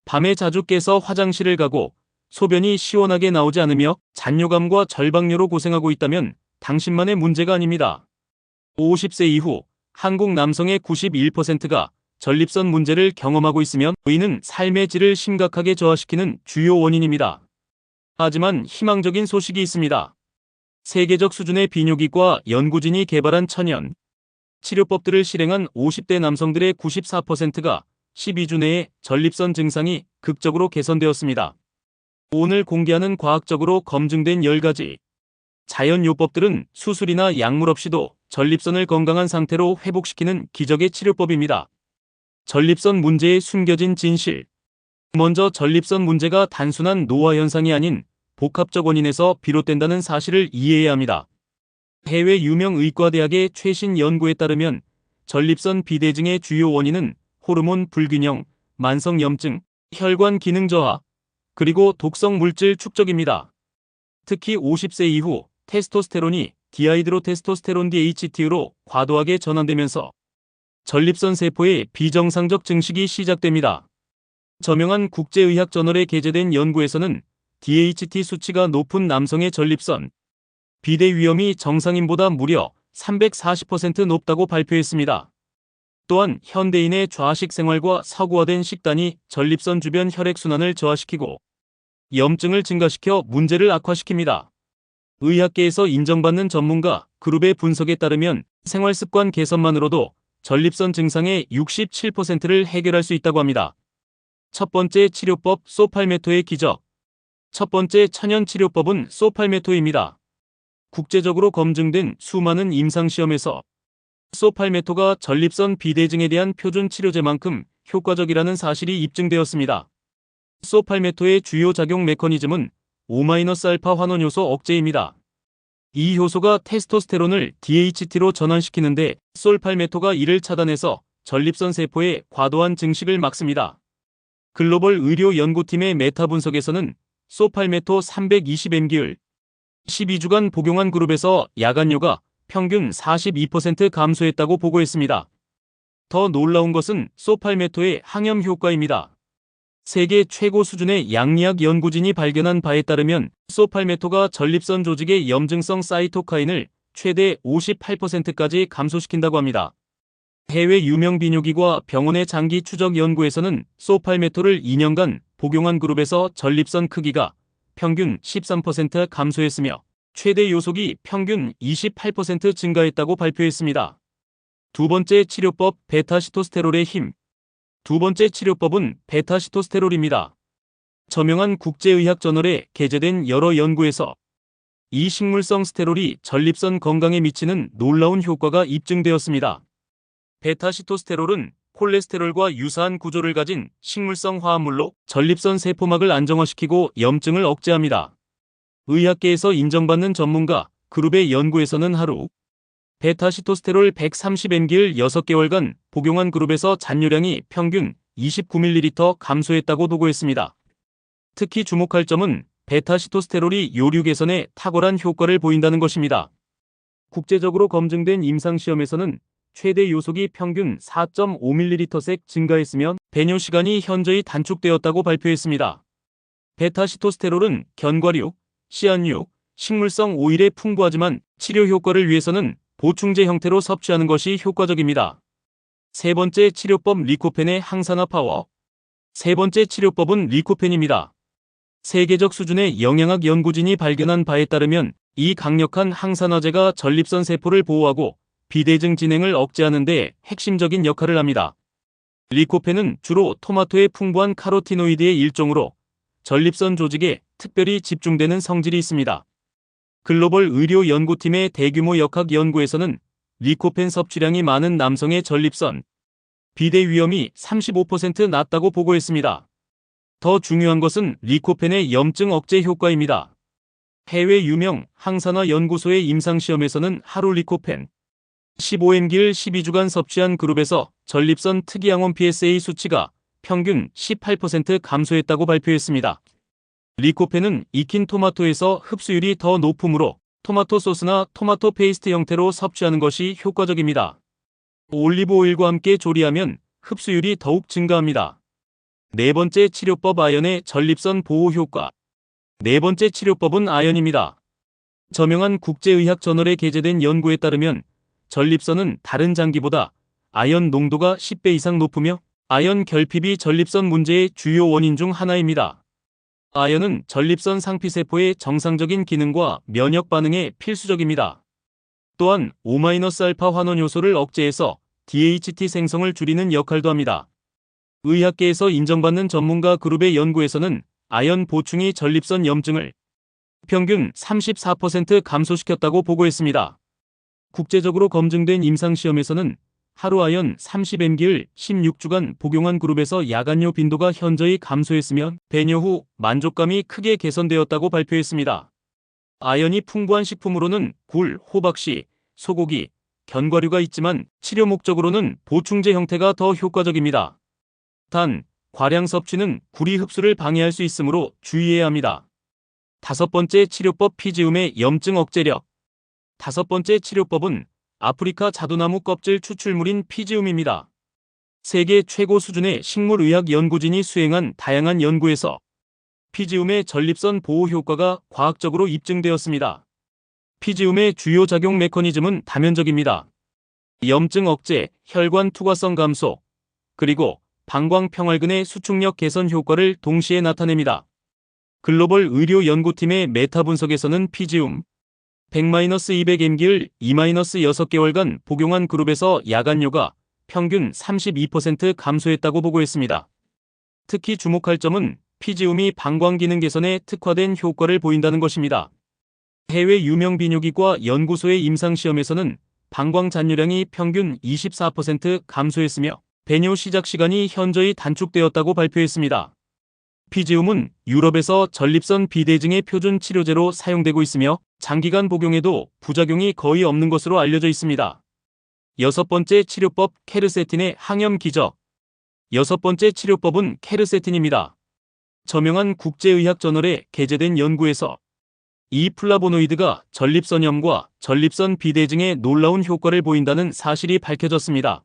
밤에 자주 깨서 화장실을 가고 소변이 시원하게 나오지 않으며 잔뇨감과 절박뇨로 고생하고 있다면 당신만의 문제가 아닙니다. 50세 이후 한국 남성의 91%가 전립선 문제를 경험하고 있으면 이는 삶의 질을 심각하게 저하시키는 주요 원인입니다. 하지만 희망적인 소식이 있습니다. 세계적 수준의 비뇨기과 연구진이 개발한 천연 치료법들을 실행한 50대 남성들의 94%가 12주 내에 전립선 증상이 극적으로 개선되었습니다. 오늘 공개하는 과학적으로 검증된 10가지 자연요법들은 수술이나 약물 없이도 전립선을 건강한 상태로 회복시키는 기적의 치료법입니다. 전립선 문제의 숨겨진 진실. 먼저 전립선 문제가 단순한 노화 현상이 아닌 복합적 원인에서 비롯된다는 사실을 이해해야 합니다. 해외 유명 의과대학의 최신 연구에 따르면 전립선 비대증의 주요 원인은 호르몬 불균형, 만성 염증, 혈관 기능 저하, 그리고 독성 물질 축적입니다. 특히 50세 이후 테스토스테론이 디하이드로테스토스테론 DHT로 과도하게 전환되면서 전립선 세포의 비정상적 증식이 시작됩니다. 저명한 국제의학 저널에 게재된 연구에서는 DHT 수치가 높은 남성의 전립선 비대 위험이 정상인보다 무려 340% 높다고 발표했습니다. 또한 현대인의 좌식 생활과 서구화된 식단이 전립선 주변 혈액순환을 저하시키고 염증을 증가시켜 문제를 악화시킵니다. 의학계에서 인정받는 전문가 그룹의 분석에 따르면 생활습관 개선만으로도 전립선 증상의 67%를 해결할 수 있다고 합니다. 첫 번째 치료법 소팔메토의 기적. 첫 번째 천연 치료법은 소팔메토입니다. 국제적으로 검증된 수많은 임상시험에서 소팔메토가 전립선 비대증에 대한 표준 치료제만큼 효과적이라는 사실이 입증되었습니다. 소팔메토의 주요 작용 메커니즘은 O-알파 환원효소 억제입니다. 이 효소가 테스토스테론을 DHT로 전환시키는데 솔팔메토가 이를 차단해서 전립선 세포의 과도한 증식을 막습니다. 글로벌 의료 연구팀의 메타 분석에서는 소팔메토 320mg를 12주간 복용한 그룹에서 야간뇨가 평균 42% 감소했다고 보고했습니다. 더 놀라운 것은 소팔메토의 항염 효과입니다. 세계 최고 수준의 양리학 연구진이 발견한 바에 따르면 소팔메토가 전립선 조직의 염증성 사이토카인을 최대 58%까지 감소시킨다고 합니다. 해외 유명 비뇨기과 병원의 장기 추적 연구에서는 소팔메토를 2년간 복용한 그룹에서 전립선 크기가 평균 13% 감소했으며 최대 요속이 평균 28% 증가했다고 발표했습니다. 두 번째 치료법 베타시토스테롤의 힘. 두 번째 치료법은 베타시토스테롤입니다. 저명한 국제의학 저널에 게재된 여러 연구에서 이 식물성 스테롤이 전립선 건강에 미치는 놀라운 효과가 입증되었습니다. 베타시토스테롤은 콜레스테롤과 유사한 구조를 가진 식물성 화합물로 전립선 세포막을 안정화시키고 염증을 억제합니다. 의학계에서 인정받는 전문가 그룹의 연구에서는 하루 베타시토스테롤 130mg를 6개월간 복용한 그룹에서 잔뇨량이 평균 29ml 감소했다고 보고했습니다. 특히 주목할 점은 베타시토스테롤이 요류 개선에 탁월한 효과를 보인다는 것입니다. 국제적으로 검증된 임상시험에서는 최대 요속이 평균 4.5ml 증가했으며 배뇨 시간이 현저히 단축되었다고 발표했습니다. 베타시토스테롤은 견과류, 씨앗류, 식물성 오일에 풍부하지만 치료 효과를 위해서는 보충제 형태로 섭취하는 것이 효과적입니다. 세 번째 치료법 리코펜의 항산화 파워. 세 번째 치료법은 리코펜입니다. 세계적 수준의 영양학 연구진이 발견한 바에 따르면 이 강력한 항산화제가 전립선 세포를 보호하고 비대증 진행을 억제하는 데 핵심적인 역할을 합니다. 리코펜은 주로 토마토의 풍부한 카로티노이드의 일종으로 전립선 조직에 특별히 집중되는 성질이 있습니다. 글로벌 의료 연구팀의 대규모 역학 연구에서는 리코펜 섭취량이 많은 남성의 전립선 비대 위험이 35% 낮다고 보고했습니다. 더 중요한 것은 리코펜의 염증 억제 효과입니다. 해외 유명 항산화 연구소의 임상시험에서는 하루 리코펜 15mg를 12주간 섭취한 그룹에서 전립선 특이항원 PSA 수치가 평균 18% 감소했다고 발표했습니다. 리코펜은 익힌 토마토에서 흡수율이 더 높으므로 토마토 소스나 토마토 페이스트 형태로 섭취하는 것이 효과적입니다. 올리브 오일과 함께 조리하면 흡수율이 더욱 증가합니다. 네 번째 치료법 아연의 전립선 보호 효과. 네 번째 치료법은 아연입니다. 저명한 국제의학 저널에 게재된 연구에 따르면 전립선은 다른 장기보다 아연 농도가 10배 이상 높으며 아연 결핍이 전립선 문제의 주요 원인 중 하나입니다. 아연은 전립선 상피세포의 정상적인 기능과 면역 반응에 필수적입니다. 또한 O-알파 환원 요소를 억제해서 DHT 생성을 줄이는 역할도 합니다. 의학계에서 인정받는 전문가 그룹의 연구에서는 아연 보충이 전립선 염증을 평균 34% 감소시켰다고 보고했습니다. 국제적으로 검증된 임상시험에서는 하루 아연 30mg를 16주간 복용한 그룹에서 야간요 빈도가 현저히 감소했으며 배뇨 후 만족감이 크게 개선되었다고 발표했습니다. 아연이 풍부한 식품으로는 굴, 호박씨, 소고기, 견과류가 있지만 치료 목적으로는 보충제 형태가 더 효과적입니다. 단, 과량 섭취는 구리 흡수를 방해할 수 있으므로 주의해야 합니다. 다섯 번째 치료법 피지움의 염증 억제력. 다섯 번째 치료법은 아프리카 자두나무 껍질 추출물인 피지움입니다. 세계 최고 수준의 식물의학 연구진이 수행한 다양한 연구에서 피지움의 전립선 보호 효과가 과학적으로 입증되었습니다. 피지움의 주요 작용 메커니즘은 다면적입니다. 염증 억제, 혈관 투과성 감소, 그리고 방광 평활근의 수축력 개선 효과를 동시에 나타냅니다. 글로벌 의료 연구팀의 메타 분석에서는 피지움 100-200mg를 2-6개월간 복용한 그룹에서 야간요가 평균 32% 감소했다고 보고했습니다. 특히 주목할 점은 피지움이 방광 기능 개선에 특화된 효과를 보인다는 것입니다. 해외 유명 비뇨기과 연구소의 임상시험에서는 방광 잔유량이 평균 24% 감소했으며 배뇨 시작 시간이 현저히 단축되었다고 발표했습니다. 피지움은 유럽에서 전립선 비대증의 표준 치료제로 사용되고 있으며 장기간 복용에도 부작용이 거의 없는 것으로 알려져 있습니다. 여섯 번째 치료법 케르세틴의 항염 기적. 여섯 번째 치료법은 케르세틴입니다. 저명한 국제의학 저널에 게재된 연구에서 이 플라보노이드가 전립선염과 전립선 비대증에 놀라운 효과를 보인다는 사실이 밝혀졌습니다.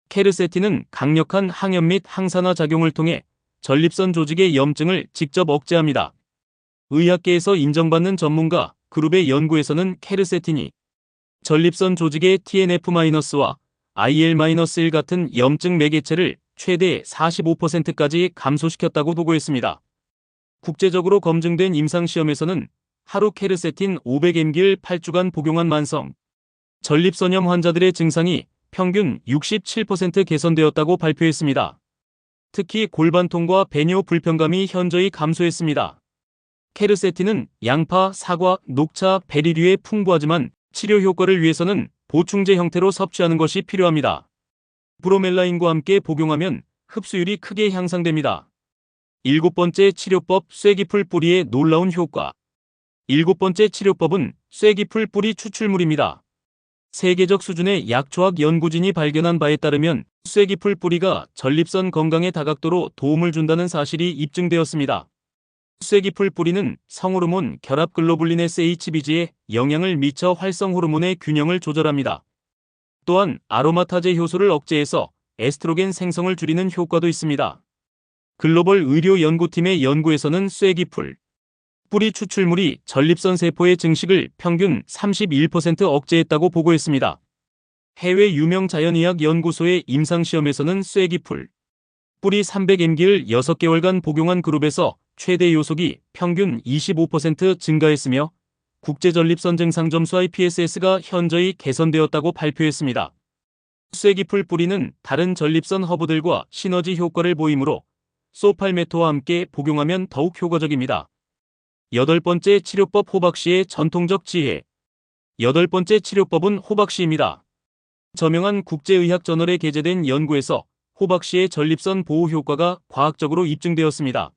케르세틴은 강력한 항염 및 항산화 작용을 통해 전립선 조직의 염증을 직접 억제합니다. 의학계에서 인정받는 전문가 그룹의 연구에서는 케르세틴이 전립선 조직의 TNF-와 IL-1 같은 염증 매개체를 최대 45%까지 감소시켰다고 보고했습니다. 국제적으로 검증된 임상시험에서는 하루 케르세틴 500mg를 8주간 복용한 만성 전립선염 환자들의 증상이 평균 67% 개선되었다고 발표했습니다. 특히 골반통과 배뇨 불편감이 현저히 감소했습니다. 케르세틴은 양파, 사과, 녹차, 베리류에 풍부하지만 치료 효과를 위해서는 보충제 형태로 섭취하는 것이 필요합니다. 브로멜라인과 함께 복용하면 흡수율이 크게 향상됩니다. 일곱 번째 치료법 쇠기풀 뿌리의 놀라운 효과. 일곱 번째 치료법은 쇠기풀 뿌리 추출물입니다. 세계적 수준의 약초학 연구진이 발견한 바에 따르면 쇠기풀 뿌리가 전립선 건강에 다각도로 도움을 준다는 사실이 입증되었습니다. 쇠기풀 뿌리는 성호르몬 결합 글로불린 SHBG에 영향을 미쳐 활성 호르몬의 균형을 조절합니다. 또한 아로마타제 효소를 억제해서 에스트로겐 생성을 줄이는 효과도 있습니다. 글로벌 의료 연구팀의 연구에서는 쇠기풀 뿌리 추출물이 전립선 세포의 증식을 평균 31% 억제했다고 보고했습니다. 해외 유명 자연의학 연구소의 임상시험에서는 쇠기풀 뿌리 300mg를 6개월간 복용한 그룹에서 최대 요속이 평균 25% 증가했으며 국제전립선 증상점수 IPSS가 현저히 개선되었다고 발표했습니다. 쇠기풀 뿌리는 다른 전립선 허브들과 시너지 효과를 보이므로 소팔메토와 함께 복용하면 더욱 효과적입니다. 여덟 번째 치료법 호박씨의 전통적 지혜. 여덟 번째 치료법은 호박씨입니다. 저명한 국제의학 저널에 게재된 연구에서 호박씨의 전립선 보호 효과가 과학적으로 입증되었습니다.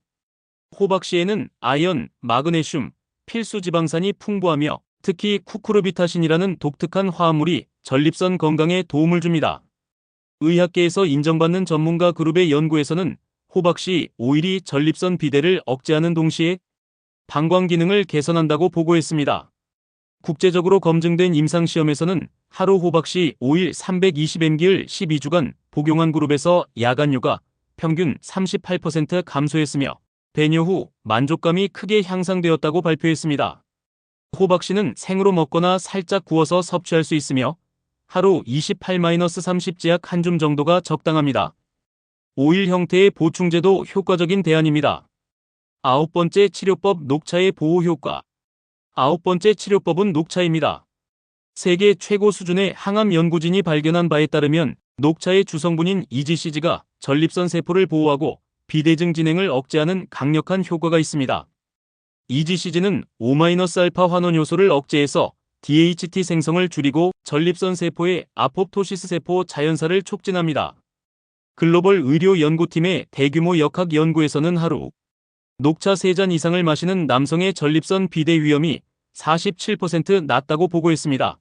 호박씨에는 아연, 마그네슘, 필수 지방산이 풍부하며 특히 쿠쿠르비타신이라는 독특한 화합물이 전립선 건강에 도움을 줍니다. 의학계에서 인정받는 전문가 그룹의 연구에서는 호박씨 오일이 전립선 비대를 억제하는 동시에 방광 기능을 개선한다고 보고했습니다. 국제적으로 검증된 임상시험에서는 하루 호박씨 오일 320mg를 12주간 복용한 그룹에서 야간요가 평균 38% 감소했으며 배뇨 후 만족감이 크게 향상되었다고 발표했습니다. 호박씨는 생으로 먹거나 살짝 구워서 섭취할 수 있으며 하루 28-30지약 한 줌 정도가 적당합니다. 오일 형태의 보충제도 효과적인 대안입니다. 9번째 치료법 녹차의 보호 효과. 9번째 치료법은 녹차입니다. 세계 최고 수준의 항암 연구진이 발견한 바에 따르면 녹차의 주성분인 EGCG가 전립선 세포를 보호하고 비대증 진행을 억제하는 강력한 효과가 있습니다. EGCG는 5-알파 환원 요소를 억제해서 DHT 생성을 줄이고 전립선 세포의 아포프토시스 세포 자연사를 촉진합니다. 글로벌 의료 연구팀의 대규모 역학 연구에서는 하루 녹차 3잔 이상을 마시는 남성의 전립선 비대 위험이 47% 낮다고 보고했습니다.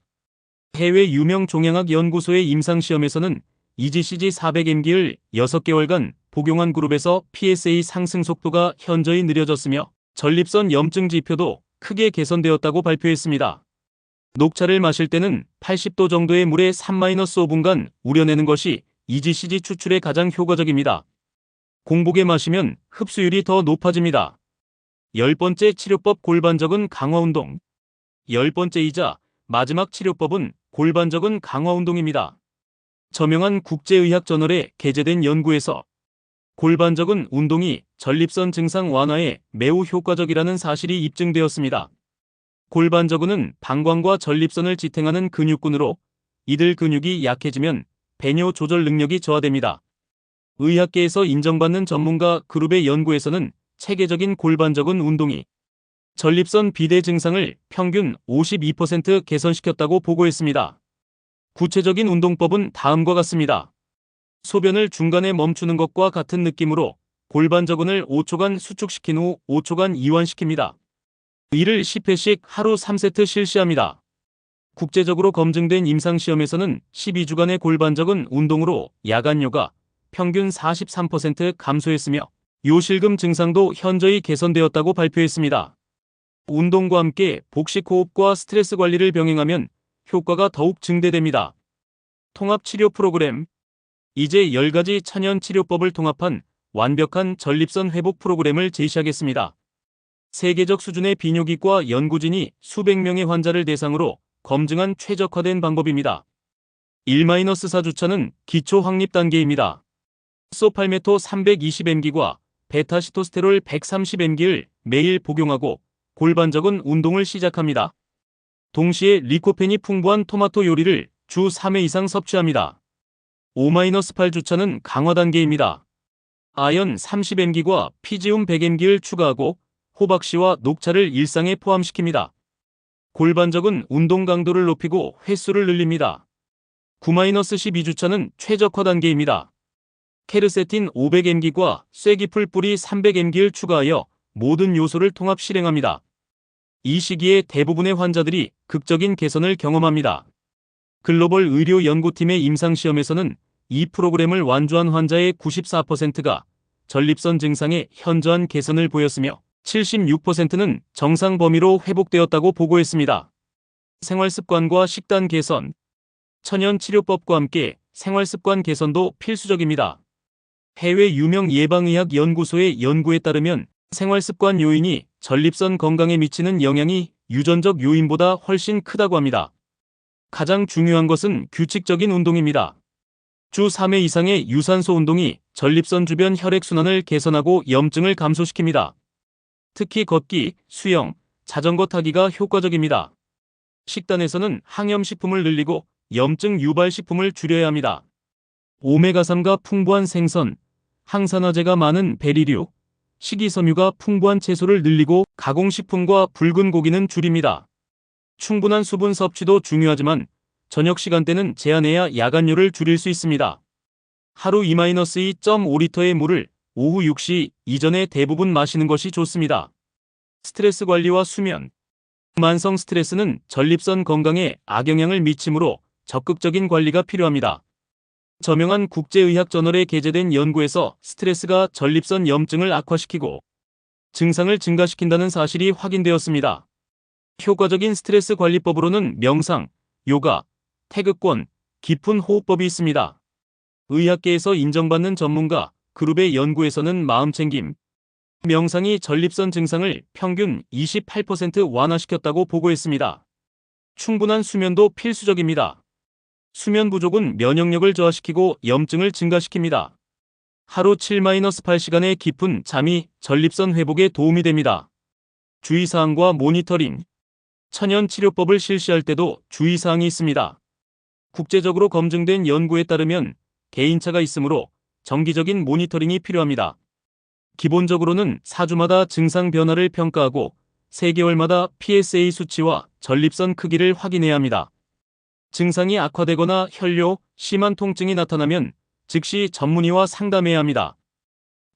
해외 유명 종양학 연구소의 임상시험에서는 EGCG 400mg를 6개월간 복용한 그룹에서 PSA 상승 속도가 현저히 느려졌으며 전립선 염증 지표도 크게 개선되었다고 발표했습니다. 녹차를 마실 때는 80도 정도의 물에 3-5분간 우려내는 것이 EGCG 추출에 가장 효과적입니다. 공복에 마시면 흡수율이 더 높아집니다. 10번째 치료법 골반적은 강화운동. 10번째이자 마지막 치료법은 골반적은 강화운동입니다. 저명한 국제의학 저널에 게재된 연구에서 골반적은 운동이 전립선 증상 완화에 매우 효과적이라는 사실이 입증되었습니다. 골반적은은 방광과 전립선을 지탱하는 근육군으로 이들 근육이 약해지면 배뇨 조절 능력이 저하됩니다. 의학계에서 인정받는 전문가 그룹의 연구에서는 체계적인 골반적은 운동이 전립선 비대 증상을 평균 52% 개선시켰다고 보고했습니다. 구체적인 운동법은 다음과 같습니다. 소변을 중간에 멈추는 것과 같은 느낌으로 골반적은을 5초간 수축시킨 후 5초간 이완시킵니다. 이를 10회씩 하루 3세트 실시합니다. 국제적으로 검증된 임상시험에서는 12주간의 골반적은 운동으로 야간뇨가 평균 43% 감소했으며 요실금 증상도 현저히 개선되었다고 발표했습니다. 운동과 함께 복식호흡과 스트레스 관리를 병행하면 효과가 더욱 증대됩니다. 통합치료 프로그램. 이제 10가지 천연 치료법을 통합한 완벽한 전립선 회복 프로그램을 제시하겠습니다. 세계적 수준의 비뇨기과 연구진이 수백 명의 환자를 대상으로 검증한 최적화된 방법입니다. 1-4주차는 기초 확립 단계입니다. 소팔메토 320mg과 베타시토스테롤 130mg를 매일 복용하고 골반적은 운동을 시작합니다. 동시에 리코펜이 풍부한 토마토 요리를 주 3회 이상 섭취합니다. 5-8주차는 강화 단계입니다. 아연 30mg과 피지움 100mg를 추가하고 호박씨와 녹차를 일상에 포함시킵니다. 골반적은 운동 강도를 높이고 횟수를 늘립니다. 9-12주차는 최적화 단계입니다. 케르세틴 500mg과 쇠기풀 뿌리 300mg를 추가하여 모든 요소를 통합 실행합니다. 이 시기에 대부분의 환자들이 극적인 개선을 경험합니다. 글로벌 의료 연구팀의 임상시험에서는 이 프로그램을 완주한 환자의 94%가 전립선 증상의 현저한 개선을 보였으며 76%는 정상 범위로 회복되었다고 보고했습니다. 생활습관과 식단 개선. 천연 치료법과 함께 생활습관 개선도 필수적입니다. 해외 유명 예방의학 연구소의 연구에 따르면 생활습관 요인이 전립선 건강에 미치는 영향이 유전적 요인보다 훨씬 크다고 합니다. 가장 중요한 것은 규칙적인 운동입니다. 주 3회 이상의 유산소 운동이 전립선 주변 혈액순환을 개선하고 염증을 감소시킵니다. 특히 걷기, 수영, 자전거 타기가 효과적입니다. 식단에서는 항염식품을 늘리고 염증 유발식품을 줄여야 합니다. 오메가3가 풍부한 생선, 항산화제가 많은 베리류, 식이섬유가 풍부한 채소를 늘리고 가공식품과 붉은 고기는 줄입니다. 충분한 수분 섭취도 중요하지만 저녁 시간대는 제한해야 야간뇨를 줄일 수 있습니다. 하루 2-2.5리터의 물을 오후 6시 이전에 대부분 마시는 것이 좋습니다. 스트레스 관리와 수면. 만성 스트레스는 전립선 건강에 악영향을 미치므로 적극적인 관리가 필요합니다. 저명한 국제의학 저널에 게재된 연구에서 스트레스가 전립선 염증을 악화시키고 증상을 증가시킨다는 사실이 확인되었습니다. 효과적인 스트레스 관리법으로는 명상, 요가, 태극권, 깊은 호흡법이 있습니다. 의학계에서 인정받는 전문가, 그룹의 연구에서는 마음챙김, 명상이 전립선 증상을 평균 28% 완화시켰다고 보고했습니다. 충분한 수면도 필수적입니다. 수면 부족은 면역력을 저하시키고 염증을 증가시킵니다. 하루 7-8시간의 깊은 잠이 전립선 회복에 도움이 됩니다. 주의사항과 모니터링. 천연치료법을 실시할 때도 주의사항이 있습니다. 국제적으로 검증된 연구에 따르면 개인차가 있으므로 정기적인 모니터링이 필요합니다. 기본적으로는 4주마다 증상 변화를 평가하고 3개월마다 PSA 수치와 전립선 크기를 확인해야 합니다. 증상이 악화되거나 혈뇨, 심한 통증이 나타나면 즉시 전문의와 상담해야 합니다.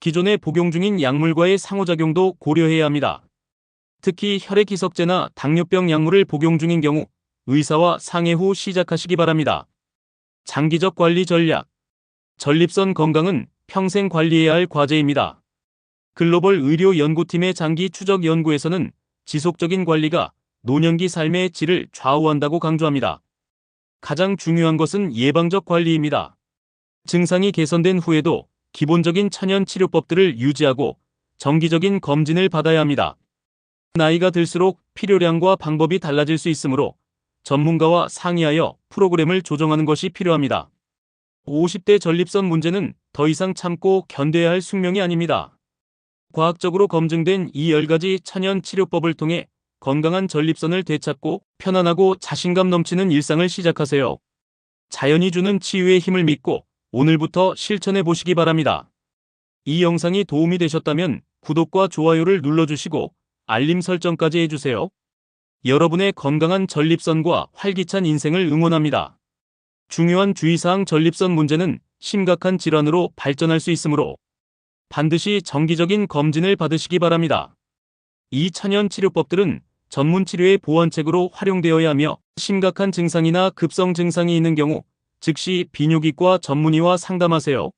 기존에 복용 중인 약물과의 상호작용도 고려해야 합니다. 특히 혈액 희석제나 당뇨병 약물을 복용 중인 경우 의사와 상의 후 시작하시기 바랍니다. 장기적 관리 전략. 전립선 건강은 평생 관리해야 할 과제입니다. 글로벌 의료 연구팀의 장기 추적 연구에서는 지속적인 관리가 노년기 삶의 질을 좌우한다고 강조합니다. 가장 중요한 것은 예방적 관리입니다. 증상이 개선된 후에도 기본적인 천연 치료법들을 유지하고 정기적인 검진을 받아야 합니다. 나이가 들수록 필요량과 방법이 달라질 수 있으므로 전문가와 상의하여 프로그램을 조정하는 것이 필요합니다. 50대 전립선 문제는 더 이상 참고 견뎌야 할 숙명이 아닙니다. 과학적으로 검증된 이 10가지 천연 치료법을 통해 건강한 전립선을 되찾고 편안하고 자신감 넘치는 일상을 시작하세요. 자연이 주는 치유의 힘을 믿고 오늘부터 실천해 보시기 바랍니다. 이 영상이 도움이 되셨다면 구독과 좋아요를 눌러주시고 알림 설정까지 해주세요. 여러분의 건강한 전립선과 활기찬 인생을 응원합니다. 중요한 주의사항. 전립선 문제는 심각한 질환으로 발전할 수 있으므로 반드시 정기적인 검진을 받으시기 바랍니다. 이 천연 치료법들은 전문 치료의 보완책으로 활용되어야 하며 심각한 증상이나 급성 증상이 있는 경우 즉시 비뇨기과 전문의와 상담하세요.